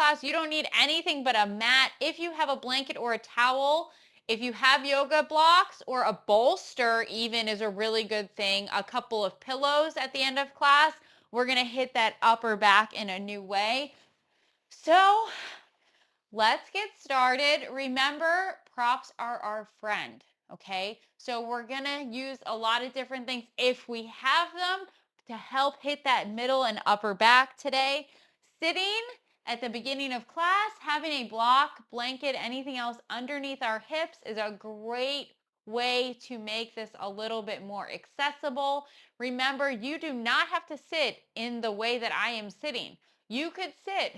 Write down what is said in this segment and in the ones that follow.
class, you don't need anything but a mat. If you have a blanket or a towel, if you have yoga blocks or a bolster even is a really good thing. A couple of pillows at the end of class. We're going to hit that upper back in a new way. So let's get started. Remember, props are our friend, okay? So we're going to use a lot of different things if we have them to help hit that middle and upper back today. Sitting at the beginning of class, having a block, blanket, anything else underneath our hips is a great way to make this a little bit more accessible. Remember, you do not have to sit in the way that I am sitting. You could sit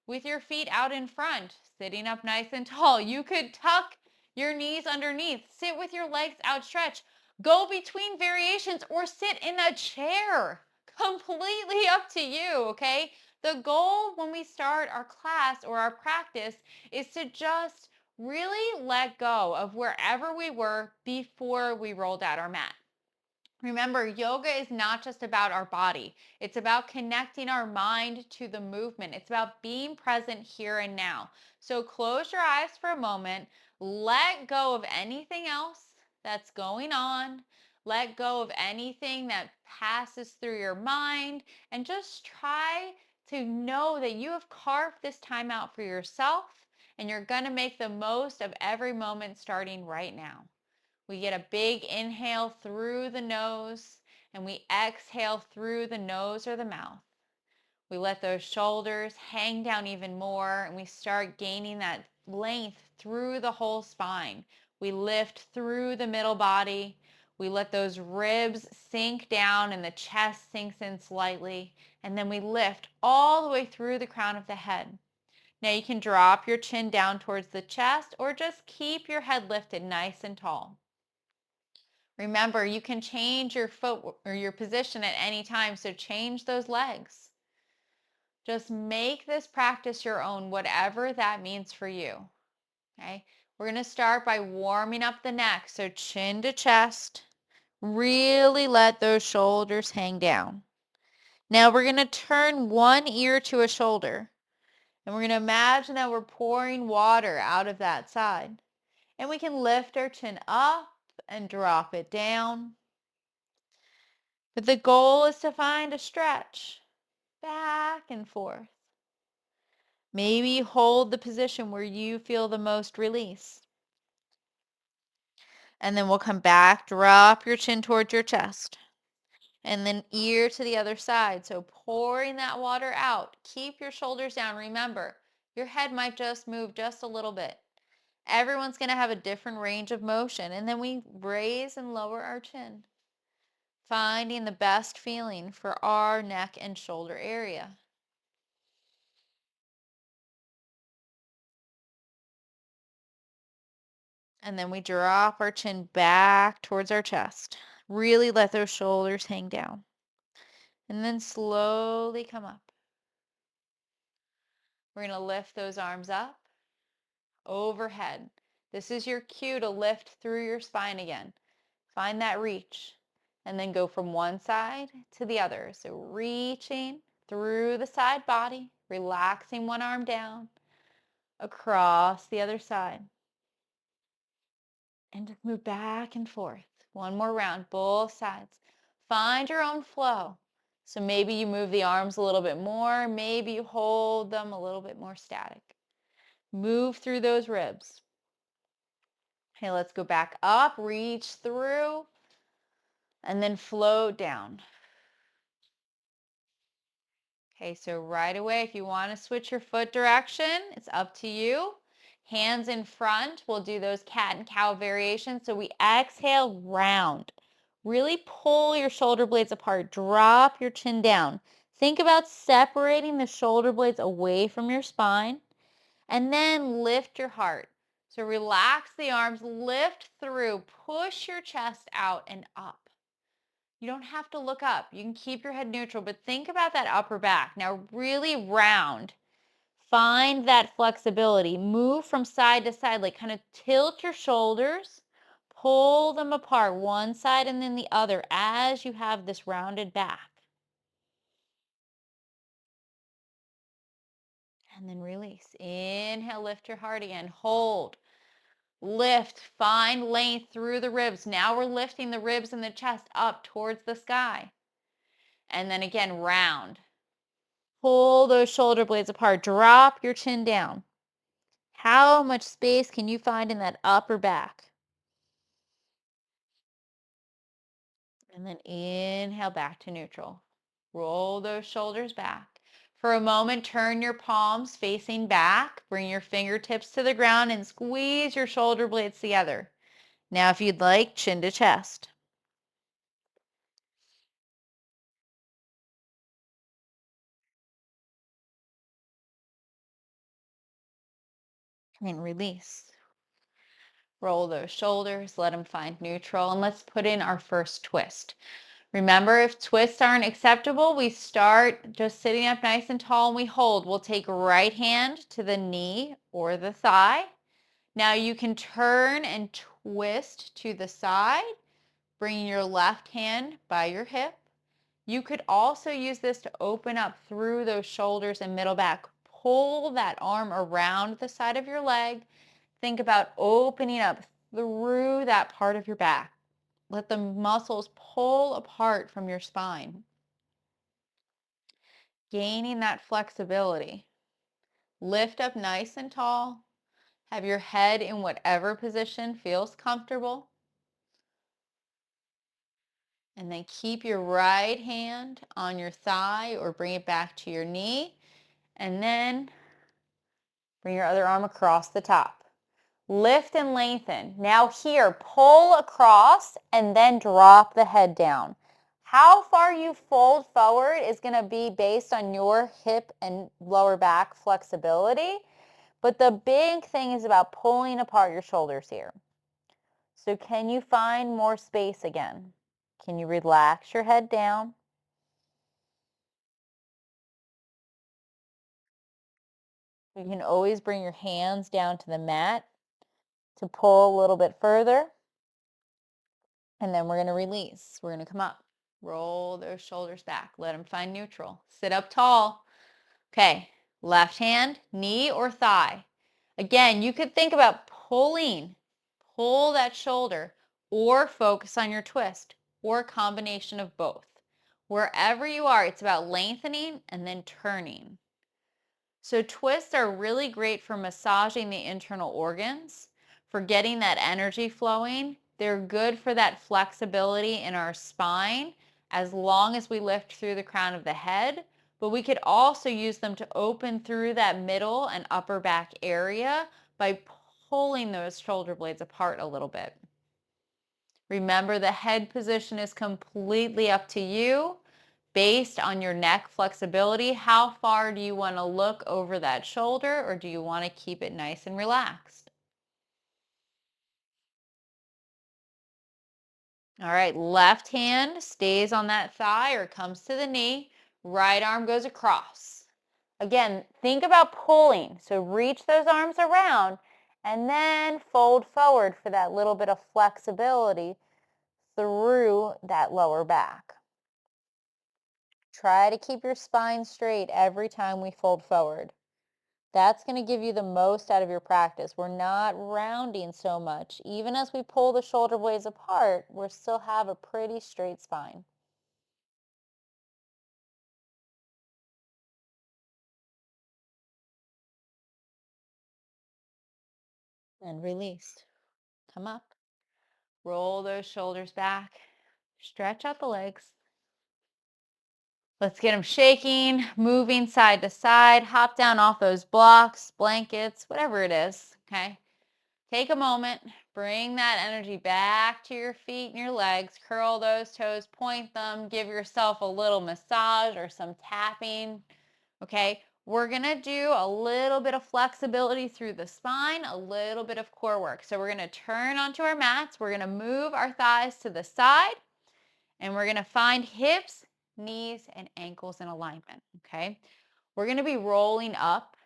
with your feet out in front, sitting up nice and tall. You could tuck your knees underneath, sit with your legs outstretched, go between variations, or sit in a chair. Completely up to you, okay? The goal when we start our class or our practice is to just really let go of wherever we were before we rolled out our mat. Remember, yoga is not just about our body. It's about connecting our mind to the movement. It's about being present here and now. So close your eyes for a moment. Let go of anything else that's going on. Let go of anything that passes through your mind. And just try to know that you have carved this time out for yourself. And you're going to make the most of every moment starting right now. We get a big inhale through the nose and we exhale through the nose or the mouth. We let those shoulders hang down even more and we start gaining that length through the whole spine. We lift through the middle body. We let those ribs sink down and the chest sinks in slightly. And then we lift all the way through the crown of the head. Now you can drop your chin down towards the chest or just keep your head lifted nice and tall. Remember, you can change your foot or your position at any time, so change those legs. Just make this practice your own, whatever that means for you. Okay? We're going to start by warming up the neck, so chin to chest. Really let those shoulders hang down. Now we're going to turn one ear to a shoulder, and we're going to imagine that we're pouring water out of that side. And we can lift our chin up and drop it down. But the goal is to find a stretch back and forth. Maybe hold the position where you feel the most release. And then we'll come back, drop your chin towards your chest. And then ear to the other side. So pouring that water out. Keep your shoulders down. Remember, your head might just move just a little bit. Everyone's going to have a different range of motion. And then we raise and lower our chin, finding the best feeling for our neck and shoulder area. And then we drop our chin back towards our chest. Really let those shoulders hang down. And then slowly come up. We're going to lift those arms up overhead. This is your cue to lift through your spine again. Find that reach. And then go from one side to the other. So reaching through the side body, relaxing one arm down, across the other side. And just move back and forth. One more round, both sides. Find your own flow. So maybe you move the arms a little bit more. Maybe you hold them a little bit more static. Move through those ribs. Okay, let's go back up, reach through, and then float down. Okay, so right away, if you want to switch your foot direction, it's up to you. Hands in front, we'll do those cat and cow variations. So we exhale, round. Really pull your shoulder blades apart. Drop your chin down. Think about separating the shoulder blades away from your spine. And then lift your heart. So relax the arms, lift through, push your chest out and up. You don't have to look up. You can keep your head neutral, but think about that upper back. Now really round. Find that flexibility. Move from side to side, like kind of tilt your shoulders. Pull them apart, one side and then the other, as you have this rounded back. And then release. Inhale, lift your heart again. Hold. Lift. Find length through the ribs. Now we're lifting the ribs and the chest up towards the sky. And then again, round. Pull those shoulder blades apart. Drop your chin down. How much space can you find in that upper back? And then inhale back to neutral. Roll those shoulders back. For a moment, turn your palms facing back. Bring your fingertips to the ground and squeeze your shoulder blades together. Now, if you'd like, chin to chest. And release. Roll those shoulders, let them find neutral, and let's put in our first twist. Remember, if twists aren't acceptable, we start just sitting up nice and tall and we hold. We'll take right hand to the knee or the thigh. Now you can turn and twist to the side, bringing your left hand by your hip. You could also use this to open up through those shoulders and middle back. Pull that arm around the side of your leg. Think about opening up through that part of your back. Let the muscles pull apart from your spine. Gaining that flexibility. Lift up nice and tall. Have your head in whatever position feels comfortable. And then keep your right hand on your thigh or bring it back to your knee. And then bring your other arm across the top. Lift and lengthen. Now here, pull across and then drop the head down. How far you fold forward is going to be based on your hip and lower back flexibility. But the big thing is about pulling apart your shoulders here. So can you find more space again? Can you relax your head down? You can always bring your hands down to the mat to pull a little bit further. And then we're going to release. We're going to come up. Roll those shoulders back. Let them find neutral. Sit up tall. Okay. Left hand, knee or thigh. Again, you could think about pulling. Pull that shoulder or focus on your twist or a combination of both. Wherever you are, it's about lengthening and then turning. So twists are really great for massaging the internal organs, for getting that energy flowing. They're good for that flexibility in our spine as long as we lift through the crown of the head. But we could also use them to open through that middle and upper back area by pulling those shoulder blades apart a little bit. Remember, the head position is completely up to you. Based on your neck flexibility, how far do you want to look over that shoulder, or do you want to keep it nice and relaxed? All right, left hand stays on that thigh or comes to the knee. Right arm goes across. Again, think about pulling. So reach those arms around and then fold forward for that little bit of flexibility through that lower back. Try to keep your spine straight every time we fold forward. That's going to give you the most out of your practice. We're not rounding so much. Even as we pull the shoulder blades apart, we still have a pretty straight spine. And release. Come up. Roll those shoulders back. Stretch out the legs. Let's get them shaking, moving side to side. Hop down off those blocks, blankets, whatever it is. Okay. Take a moment, bring that energy back to your feet and your legs. Curl those toes, point them, give yourself a little massage or some tapping. Okay, we're going to do a little bit of flexibility through the spine, a little bit of core work. So we're going to turn onto our mats. We're going to move our thighs to the side, and we're going to find hips, knees, and ankles in alignment. Okay, we're going to be rolling up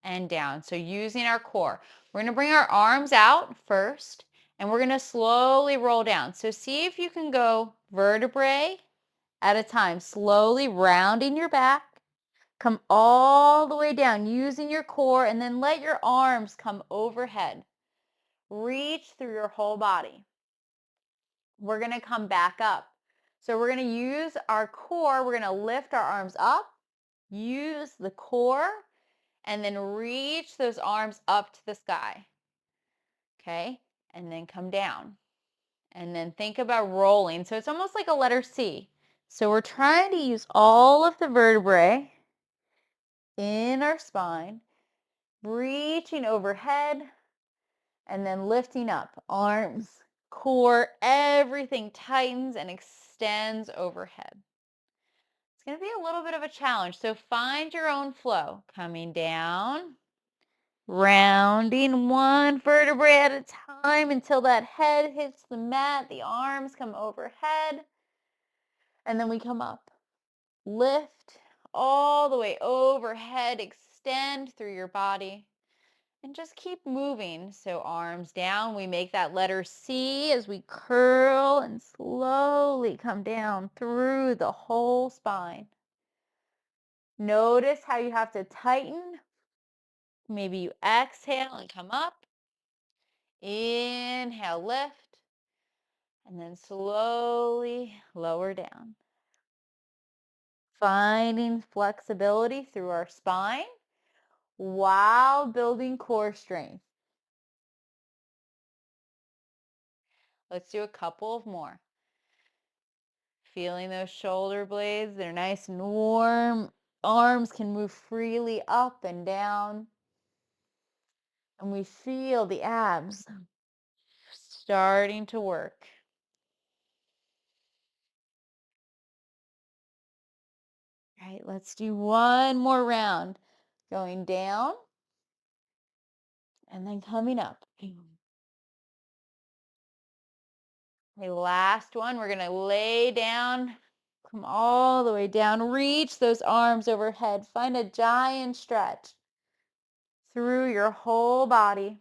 and down. So using our core, we're going to bring our arms out first, and we're going to slowly roll down. So see if you can go vertebrae at a time, slowly rounding your back, Come all the way down using your core and then let your arms come overhead. Reach through your whole body. We're going to come back up. So we're going to use our core. We're going to lift our arms up, use the core, and then reach those arms up to the sky. Okay? And then come down. And then think about rolling. So it's almost like a letter C. So we're trying to use all of the vertebrae in our spine, reaching overhead, and then lifting up. Arms, core, everything tightens and extends overhead. It's going to be a little bit of a challenge. So find your own flow. Coming down, rounding one vertebrae at a time until that head hits the mat. The arms come overhead. And then we come up. Lift all the way overhead. Extend through your body. And just keep moving. So arms down. We make that letter C as we curl and slowly come down through the whole spine. Notice how you have to tighten. Maybe you exhale and come up. Inhale, lift. And then slowly lower down. Finding flexibility through our spine while building core strength. Let's do a couple of more. Feeling those shoulder blades, they're nice and warm. Arms can move freely up and down. And we feel the abs starting to work. All right, let's do one more round. Going down and then coming up. Okay, last one. We're going to lay down, come all the way down, reach those arms overhead. Find a giant stretch through your whole body.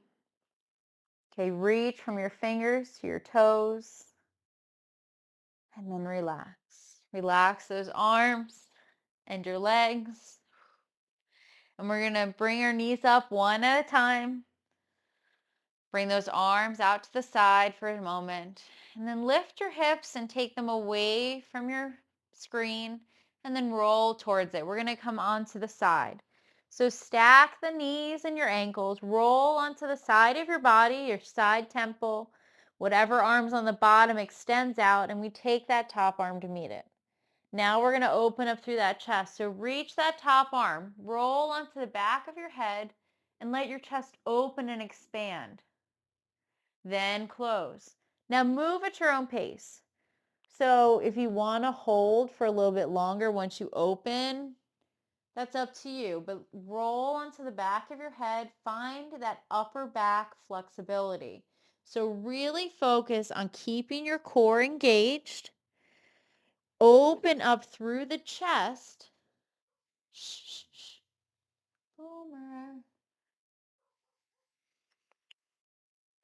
Okay, reach from your fingers to your toes and then relax. Relax those arms and your legs. And we're going to bring our knees up one at a time. Bring those arms out to the side for a moment. And then lift your hips and take them away from your screen. And then roll towards it. We're going to come onto the side. So stack the knees and your ankles. Roll onto the side of your body, your side temple. Whatever arm's on the bottom extends out. And we take that top arm to meet it. Now we're going to open up through that chest. So reach that top arm. Roll onto the back of your head. And let your chest open and expand. Then close. Now move at your own pace. So if you want to hold for a little bit longer once you open, that's up to you. But roll onto the back of your head. Find that upper back flexibility. So really focus on keeping your core engaged. Open up through the chest. Shh, shh, shh. Boomer.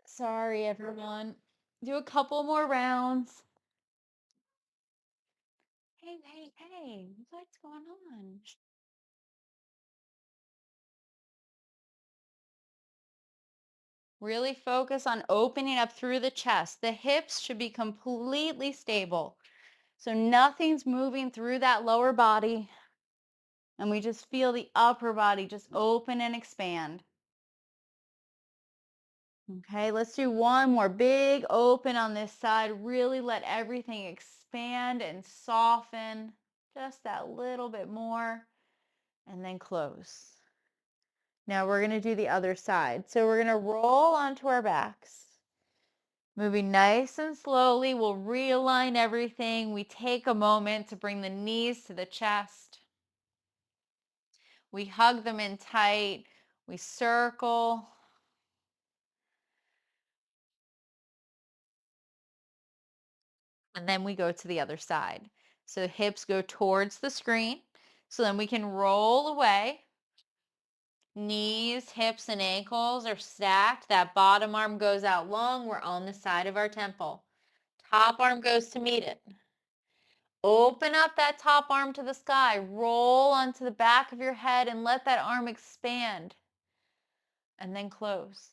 Sorry, everyone. Do a couple more rounds. Hey, what's going on? Really focus on opening up through the chest. The hips should be completely stable. So nothing's moving through that lower body. And we just feel the upper body just open and expand. Okay, let's do one more. Big open on this side. Really let everything expand and soften just that little bit more. And then close. Now we're going to do the other side. So we're going to roll onto our backs. Moving nice and slowly, we'll realign everything. We take a moment to bring the knees to the chest. We hug them in tight. We circle. And then we go to the other side. So the hips go towards the screen. So then we can roll away. Knees, hips, and ankles are stacked. That bottom arm goes out long. We're on the side of our temple. Top arm goes to meet it. Open up that top arm to the sky. Roll onto the back of your head and let that arm expand. And then close.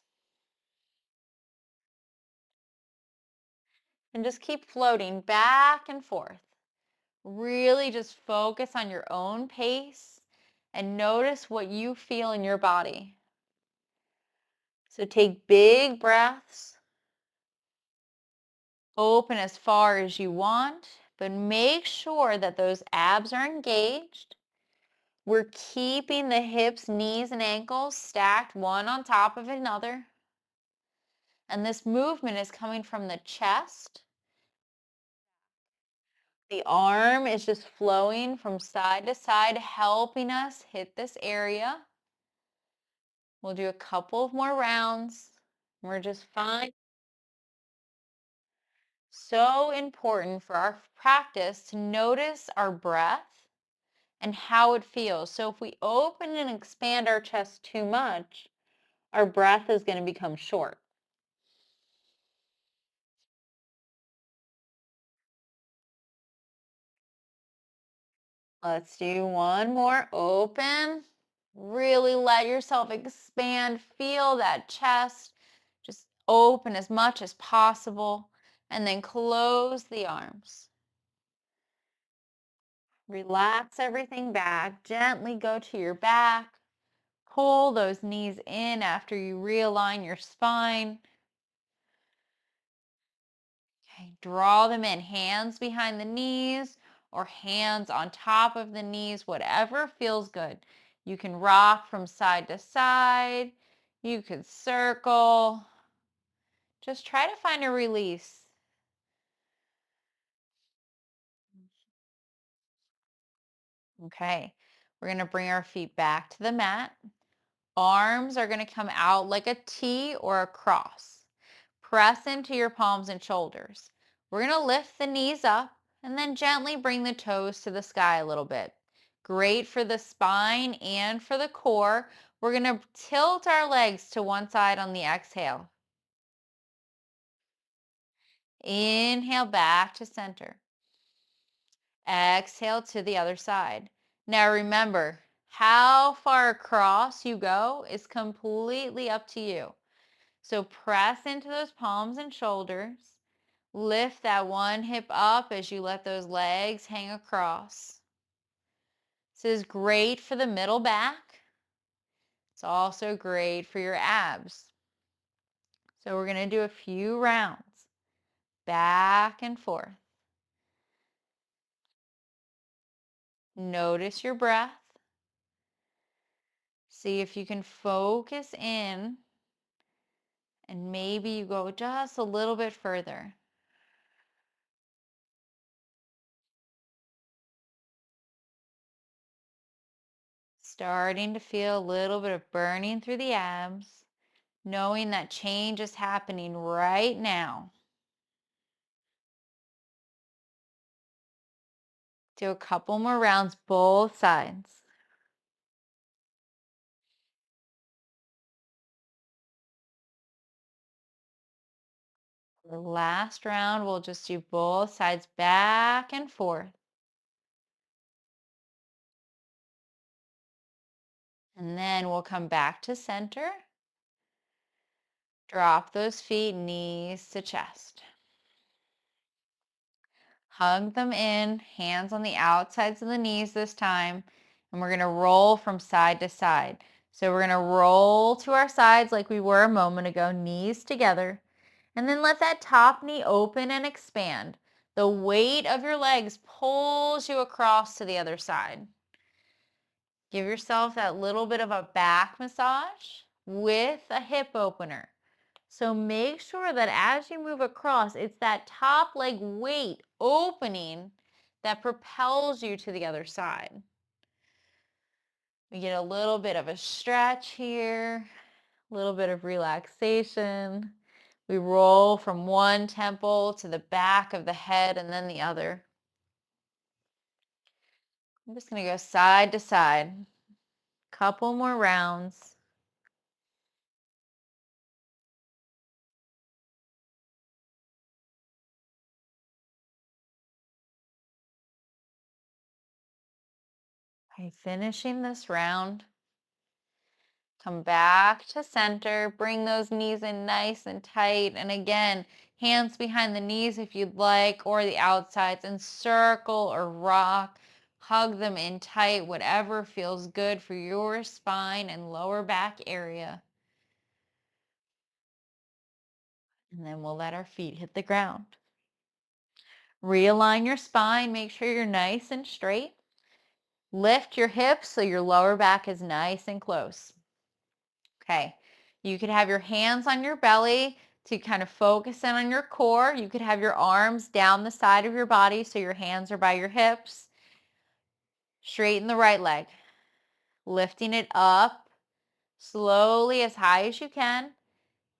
And just keep floating back and forth. Really just focus on your own pace and notice what you feel in your body. So take big breaths. Open as far as you want, but make sure that those abs are engaged. We're keeping the hips, knees, and ankles stacked one on top of another. And this movement is coming from the chest. The arm is just flowing from side to side, helping us hit this area. We'll do a couple of more rounds. We're just fine. So important for our practice to notice our breath and how it feels. So if we open and expand our chest too much, our breath is going to become short. Let's do one more. Open. Really let yourself expand. Feel that chest. Just open as much as possible. And then close the arms. Relax everything back. Gently go to your back. Pull those knees in after you realign your spine. Okay, draw them in. Hands behind the knees or hands on top of the knees, whatever feels good. You can rock from side to side. You could circle. Just try to find a release. Okay, we're going to bring our feet back to the mat. Arms are going to come out like a T or a cross. Press into your palms and shoulders. We're going to lift the knees up and then gently bring the toes to the sky a little bit. Great for the spine and for the core. We're going to tilt our legs to one side on the exhale. Inhale back to center. Exhale to the other side. Now remember, how far across you go is completely up to you. So press into those palms and shoulders. Lift that one hip up as you let those legs hang across. This is great for the middle back. It's also great for your abs. So we're going to do a few rounds, back and forth. Notice your breath. See if you can focus in and maybe you go just a little bit further. Starting to feel a little bit of burning through the abs, knowing that change is happening right now. Do a couple more rounds, both sides. The last round, we'll just do both sides back and forth. And then we'll come back to center. Drop those feet, knees to chest. Hug them in, hands on the outsides of the knees this time. And we're going to roll from side to side. So we're going to roll to our sides like we were a moment ago, knees together. And then let that top knee open and expand. The weight of your legs pulls you across to the other side. Give yourself that little bit of a back massage with a hip opener. So make sure that as you move across, it's that top leg weight opening that propels you to the other side. We get a little bit of a stretch here, a little bit of relaxation. We roll from one temple to the back of the head and then the other. I'm just going to go side to side. Couple more rounds. Okay, finishing this round. Come back to center. Bring those knees in nice and tight. And again, hands behind the knees if you'd like, or the outsides, and circle or rock. Hug them in tight, whatever feels good for your spine and lower back area. And then we'll let our feet hit the ground. Realign your spine. Make sure you're nice and straight. Lift your hips so your lower back is nice and close. Okay. You could have your hands on your belly to kind of focus in on your core. You could have your arms down the side of your body so your hands are by your hips. Straighten the right leg. Lifting it up slowly as high as you can.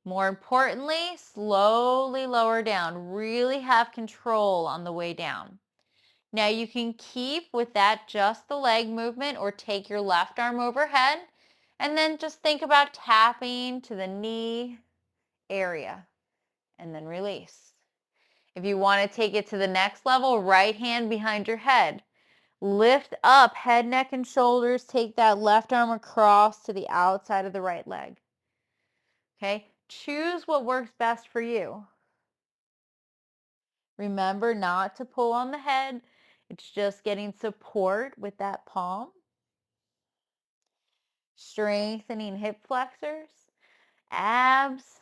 More importantly, slowly lower down. Really have control on the way down. Now you can keep with that just the leg movement or take your left arm overhead and then just think about tapping to the knee area and then release. If you want to take it to the next level, right hand behind your head. Lift up head, neck, and shoulders. Take that left arm across to the outside of the right leg. Okay? Choose what works best for you. Remember not to pull on the head. It's just getting support with that palm. Strengthening hip flexors, abs,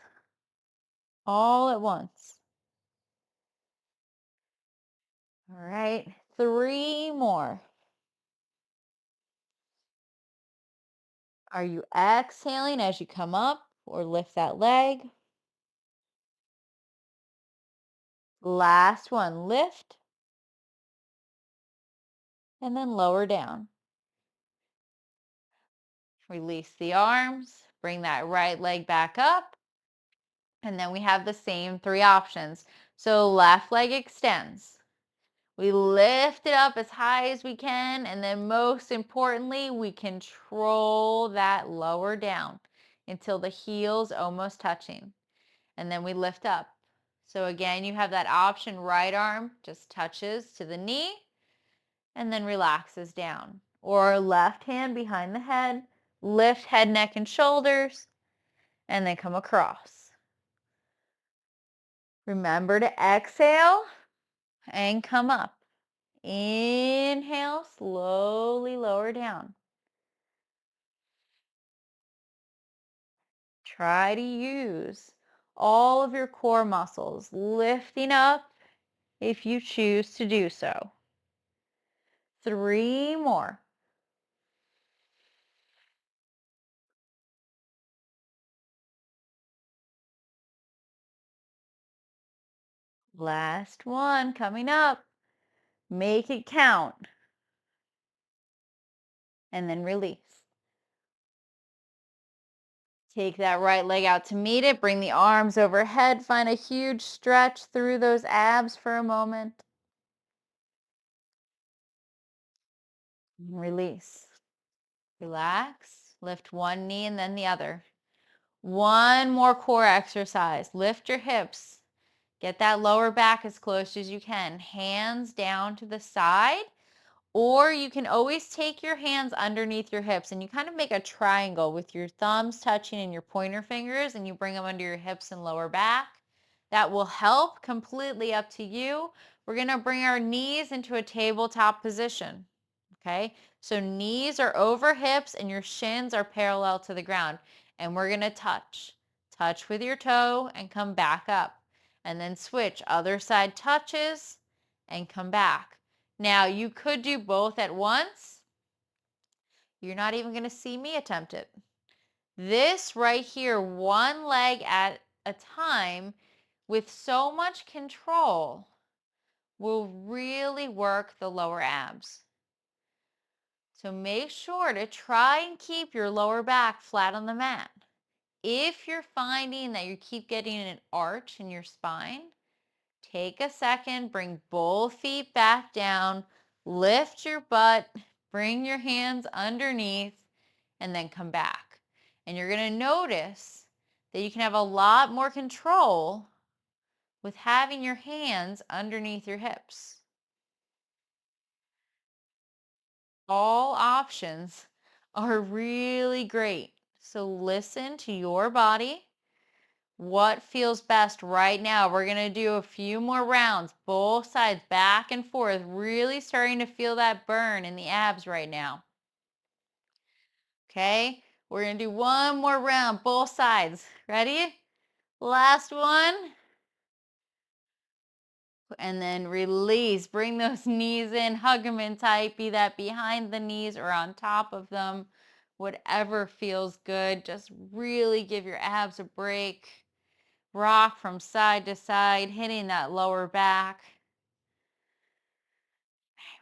all at once. All right, 3 more. Are you exhaling as you come up or lift that leg? Last one, lift and then lower down. Release the arms, bring that right leg back up. And then we have the same 3 options. So left leg extends. We lift it up as high as we can, and then most importantly, we control that lower down until the heel's almost touching. And then we lift up. So again, you have that option, right arm just touches to the knee and then relaxes down. Or left hand behind the head, lift head, neck, and shoulders, and then come across. Remember to exhale and come up. Inhale, slowly lower down. Try to use all of your core muscles, lifting up if you choose to do so. 3 more. Last one coming up. Make it count. And then release. Take that right leg out to meet it. Bring the arms overhead. Find a huge stretch through those abs for a moment. And release. Relax. Lift one knee and then the other. One more core exercise. Lift your hips. Get that lower back as close as you can. Hands down to the side. Or you can always take your hands underneath your hips and you kind of make a triangle with your thumbs touching and your pointer fingers and you bring them under your hips and lower back. That will help, completely up to you. We're going to bring our knees into a tabletop position. Okay, so knees are over hips and your shins are parallel to the ground. And we're going to touch. Touch with your toe and come back up. And then switch. Other side touches and come back. Now, you could do both at once. You're not even going to see me attempt it. This right here, one leg at a time with so much control will really work the lower abs. So make sure to try and keep your lower back flat on the mat. If you're finding that you keep getting an arch in your spine, take a second, bring both feet back down, lift your butt, bring your hands underneath, and then come back. And you're going to notice that you can have a lot more control with having your hands underneath your hips. All options are really great. So listen to your body. What feels best right now? We're going to do a few more rounds, both sides, back and forth, really starting to feel that burn in the abs right now. Okay, we're going to do one more round, both sides. Ready? Last one. And then release. Bring those knees in, hug them in tight, be that behind the knees or on top of them. Whatever feels good. Just really give your abs a break. Rock from side to side, hitting that lower back.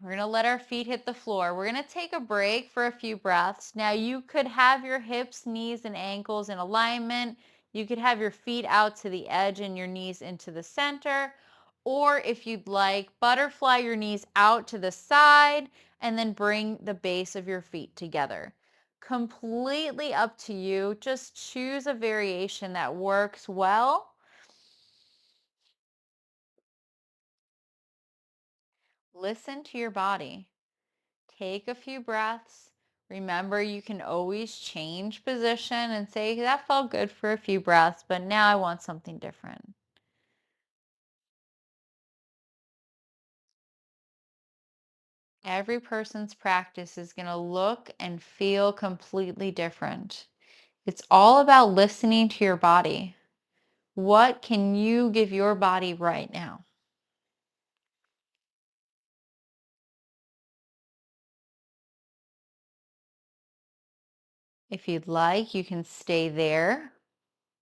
We're going to let our feet hit the floor. We're going to take a break for a few breaths. Now, you could have your hips, knees, and ankles in alignment. You could have your feet out to the edge and your knees into the center. Or if you'd like, butterfly your knees out to the side and then bring the base of your feet together. Completely up to you. Just choose a variation that works well. Listen to your body. Take a few breaths. Remember, you can always change position and say, that felt good for a few breaths, but now I want something different. Every person's practice is going to look and feel completely different. It's all about listening to your body. What can you give your body right now? If you'd like, you can stay there.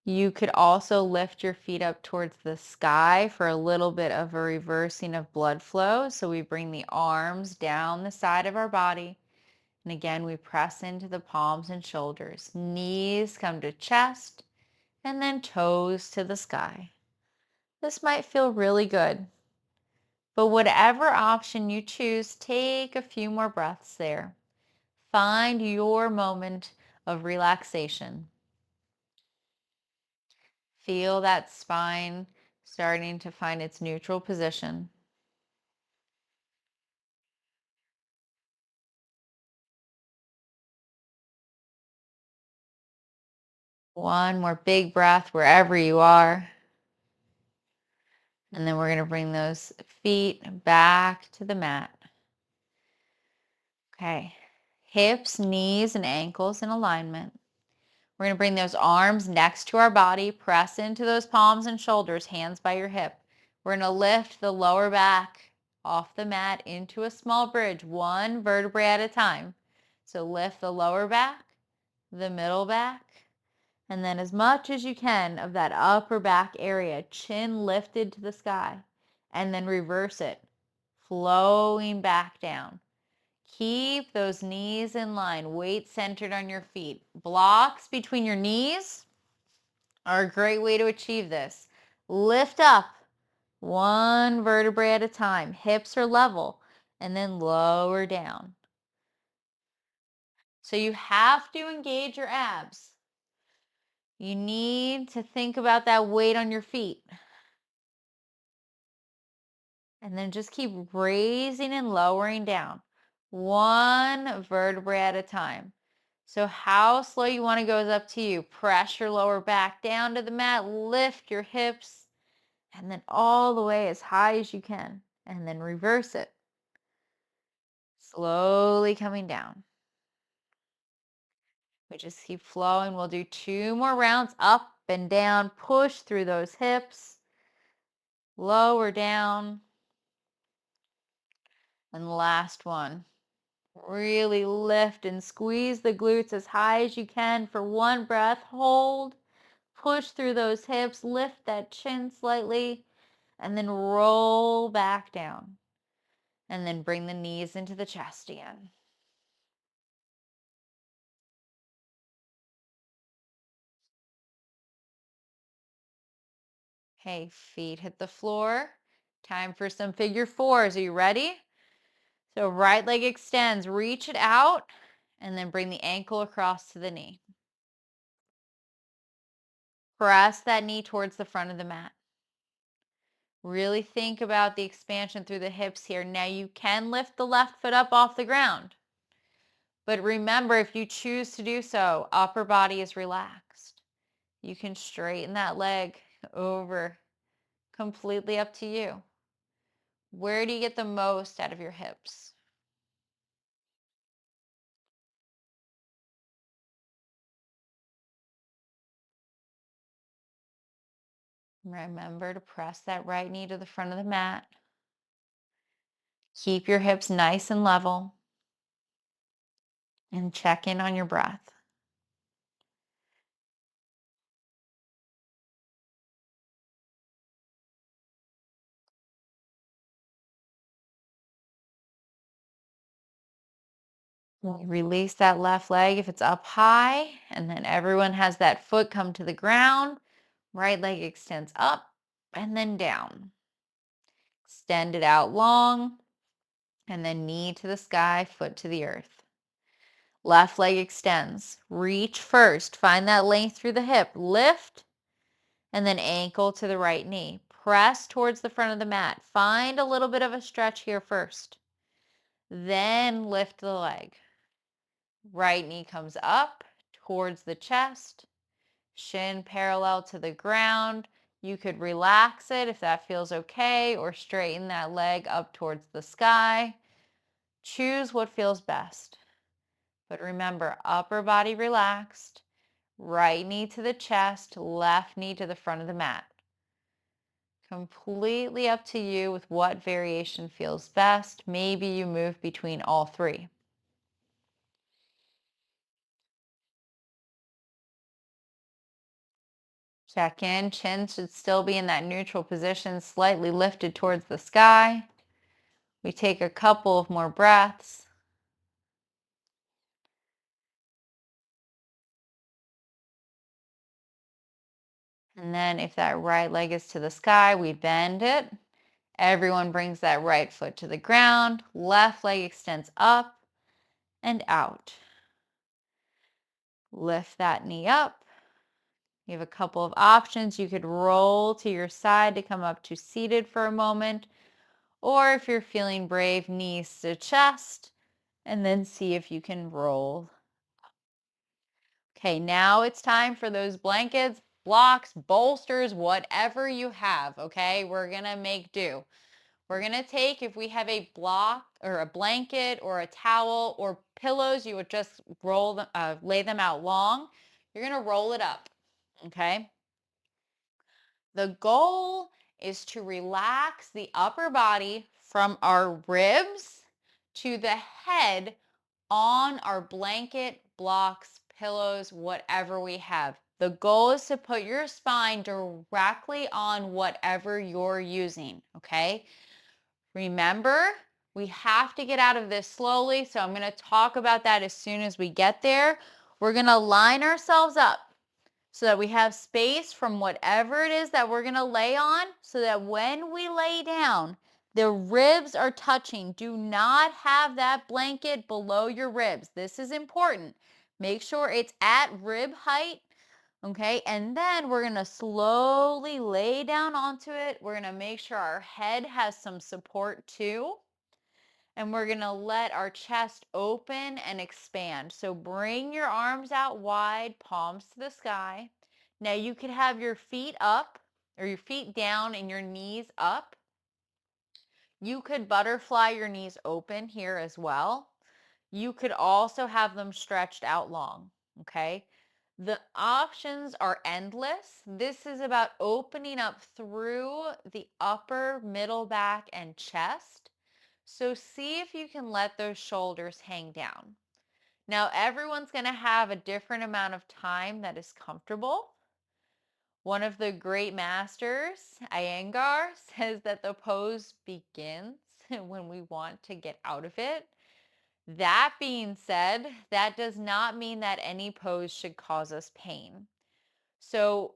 You could also lift your feet up towards the sky for a little bit of a reversing of blood flow. So we bring the arms down the side of our body. And again, we press into the palms and shoulders. Knees come to chest and then toes to the sky. This might feel really good. But whatever option you choose, take a few more breaths there. Find your moment of relaxation. Feel that spine starting to find its neutral position. One more big breath wherever you are. And then we're going to bring those feet back to the mat. Okay. Hips, knees, and ankles in alignment. We're going to bring those arms next to our body. Press into those palms and shoulders, hands by your hip. We're going to lift the lower back off the mat into a small bridge, one vertebrae at a time. So lift the lower back, the middle back, and then as much as you can of that upper back area, chin lifted to the sky, and then reverse it, flowing back down. Keep those knees in line, weight centered on your feet. Blocks between your knees are a great way to achieve this. Lift up one vertebrae at a time. Hips are level, and then lower down. So you have to engage your abs. You need to think about that weight on your feet. And then just keep raising and lowering down. One vertebrae at a time. So how slow you want to go is up to you. Press your lower back down to the mat. Lift your hips. And then all the way as high as you can. And then reverse it. Slowly coming down. We just keep flowing. We'll do two more rounds. Up and down. Push through those hips. Lower down. And last one. Really lift and squeeze the glutes as high as you can for one breath. Hold. Push through those hips. Lift that chin slightly. And then roll back down. And then bring the knees into the chest again. Okay, feet hit the floor. Time for some figure fours. Are you ready? So right leg extends. Reach it out. And then bring the ankle across to the knee. Press that knee towards the front of the mat. Really think about the expansion through the hips here. Now you can lift the left foot up off the ground. But remember, if you choose to do so, upper body is relaxed. You can straighten that leg over, completely up to you. Where do you get the most out of your hips? Remember to press that right knee to the front of the mat. Keep your hips nice and level and check in on your breath. Release that left leg if it's up high, and then everyone has that foot come to the ground. Right leg extends up and then down. Extend it out long, and then knee to the sky, foot to the earth. Left leg extends. Reach first. Find that length through the hip. Lift, and then ankle to the right knee. Press towards the front of the mat. Find a little bit of a stretch here first. Then lift the leg. Right knee comes up towards the chest. Shin parallel to the ground. You could relax it if that feels okay, or straighten that leg up towards the sky. Choose what feels best. But remember, upper body relaxed, right knee to the chest, left knee to the front of the mat. Completely up to you with what variation feels best. Maybe you move between all three. Check in. Chin should still be in that neutral position, slightly lifted towards the sky. We take a couple of more breaths. And then if that right leg is to the sky, we bend it. Everyone brings that right foot to the ground. Left leg extends up and out. Lift that knee up. You have a couple of options. You could roll to your side to come up to seated for a moment. Or if you're feeling brave, knees to chest. And then see if you can roll. Okay, now it's time for those blankets, blocks, bolsters, whatever you have. Okay, we're going to make do. We're going to take, if we have a block or a blanket or a towel or pillows, you would just roll them, lay them out long. You're going to roll it up. Okay. The goal is to relax the upper body from our ribs to the head on our blanket, blocks, pillows, whatever we have. The goal is to put your spine directly on whatever you're using. Okay. Remember, we have to get out of this slowly, so I'm going to talk about that as soon as we get there. We're going to line ourselves up so that we have space from whatever it is that we're going to lay on, so that when we lay down, the ribs are touching. Do not have that blanket below your ribs. This is important. Make sure it's at rib height. Okay, and then we're going to slowly lay down onto it. We're going to make sure our head has some support too. And we're going to let our chest open and expand. So bring your arms out wide, palms to the sky. Now you could have your feet up or your feet down and your knees up. You could butterfly your knees open here as well. You could also have them stretched out long. Okay. The options are endless. This is about opening up through the upper, middle back, and chest. So see if you can let those shoulders hang down. Now, everyone's going to have a different amount of time that is comfortable. One of the great masters, Iyengar, says that the pose begins when we want to get out of it. That being said, that does not mean that any pose should cause us pain. So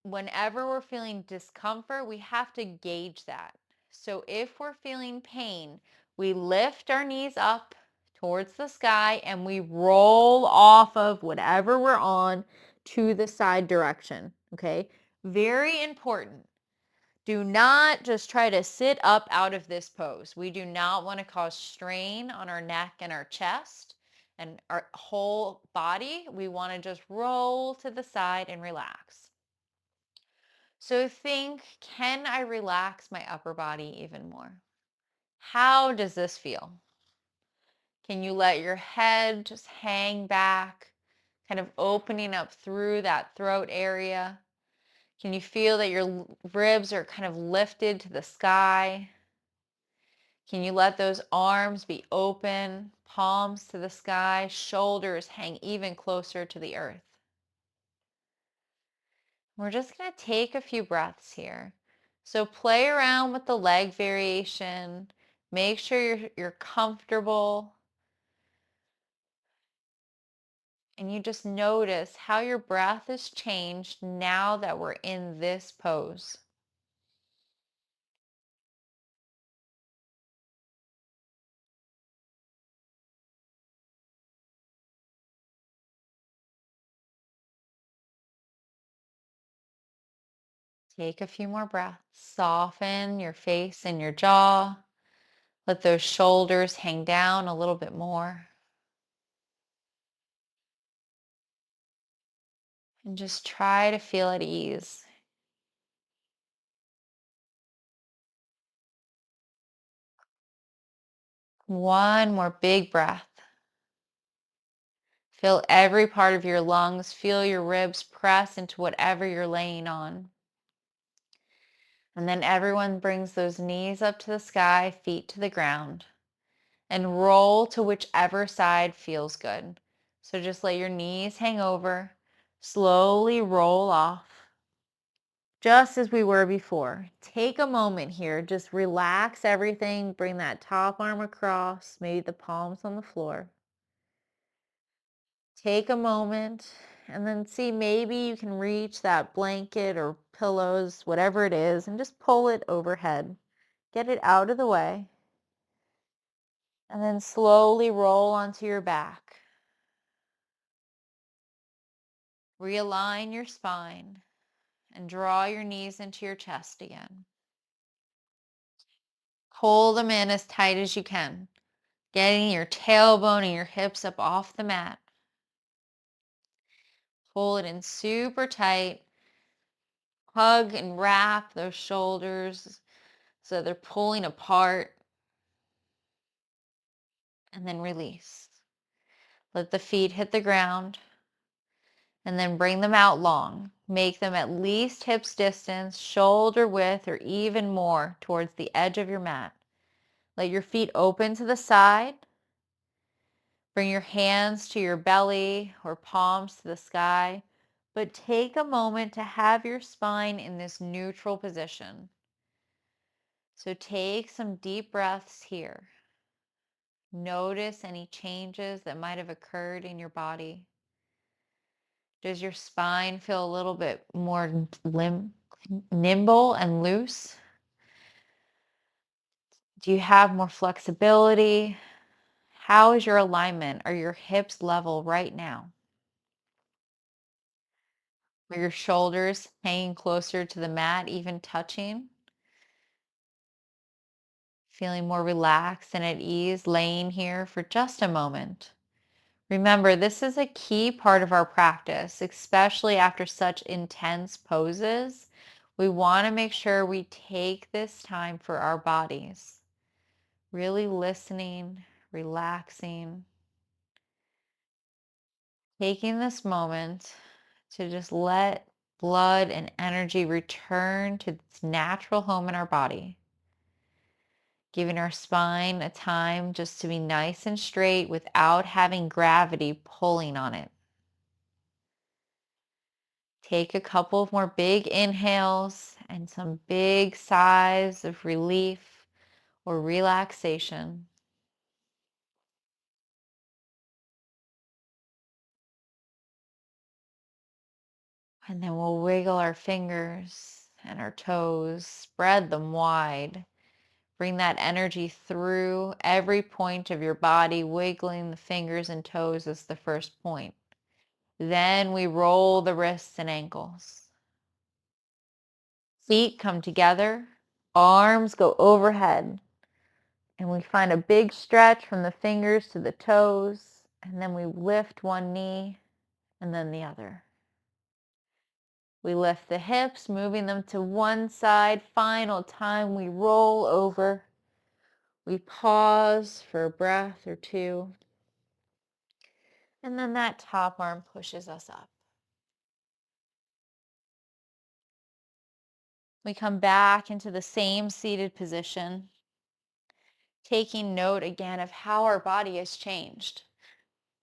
whenever we're feeling discomfort, we have to gauge that. So if we're feeling pain, we lift our knees up towards the sky and we roll off of whatever we're on to the side direction. Okay. Very important. Do not just try to sit up out of this pose. We do not want to cause strain on our neck and our chest. And our whole body, we want to just roll to the side and relax. So think, can I relax my upper body even more? How does this feel? Can you let your head just hang back, kind of opening up through that throat area? Can you feel that your ribs are kind of lifted to the sky? Can you let those arms be open, palms to the sky, shoulders hang even closer to the earth? We're just going to take a few breaths here. So play around with the leg variation. Make sure you're comfortable. And you just notice how your breath has changed now that we're in this pose. Take a few more breaths. Soften your face and your jaw. Let those shoulders hang down a little bit more. And just try to feel at ease. One more big breath. Feel every part of your lungs. Feel your ribs press into whatever you're laying on. And then everyone brings those knees up to the sky, feet to the ground, and roll to whichever side feels good. So just let your knees hang over. Slowly roll off. Just as we were before. Take a moment here. Just relax everything. Bring that top arm across, maybe the palms on the floor. Take a moment and then see, maybe you can reach that blanket or pillows, whatever it is, and just pull it overhead. Get it out of the way. And then slowly roll onto your back. Realign your spine and draw your knees into your chest again. Pull them in as tight as you can, getting your tailbone and your hips up off the mat. Pull it in super tight. Hug and wrap those shoulders so they're pulling apart. And then release. Let the feet hit the ground and then bring them out long. Make them at least hips distance, shoulder width, or even more towards the edge of your mat. Let your feet open to the side. Bring your hands to your belly or palms to the sky, but take a moment to have your spine in this neutral position. So take some deep breaths here. Notice any changes that might have occurred in your body. Does your spine feel a little bit more nimble and loose? Do you have more flexibility? How is your alignment? Are your hips level right now? Are your shoulders hanging closer to the mat, even touching? Feeling more relaxed and at ease, laying here for just a moment. Remember, this is a key part of our practice, especially after such intense poses. We want to make sure we take this time for our bodies, really listening, relaxing, taking this moment to just let blood and energy return to its natural home in our body, giving our spine a time just to be nice and straight without having gravity pulling on it. Take a couple of more big inhales and some big sighs of relief or relaxation. And then we'll wiggle our fingers and our toes, spread them wide. Bring that energy through every point of your body, wiggling the fingers and toes is the first point. Then we roll the wrists and ankles. Feet come together, arms go overhead, and we find a big stretch from the fingers to the toes And then we lift one knee and then the other. We lift the hips, moving them to one side. Final time, we roll over. We pause for a breath or two. And then that top arm pushes us up. We come back into the same seated position, taking note again of how our body has changed.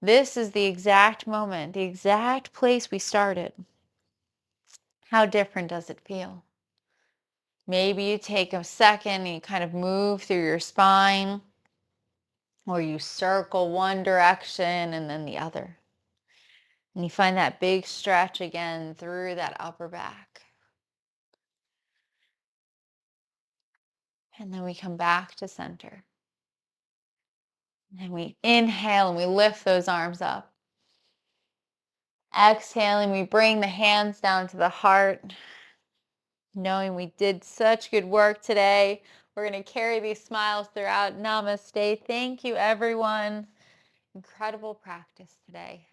This is the exact moment, the exact place we started. How different does it feel? Maybe you take a second and you kind of move through your spine, or you circle one direction and then the other. And you find that big stretch again through that upper back. And then we come back to center. And we inhale and we lift those arms up. Exhaling, we bring the hands down to the heart, knowing we did such good work today. We're going to carry these smiles throughout. Namaste. Thank you, everyone. Incredible practice today.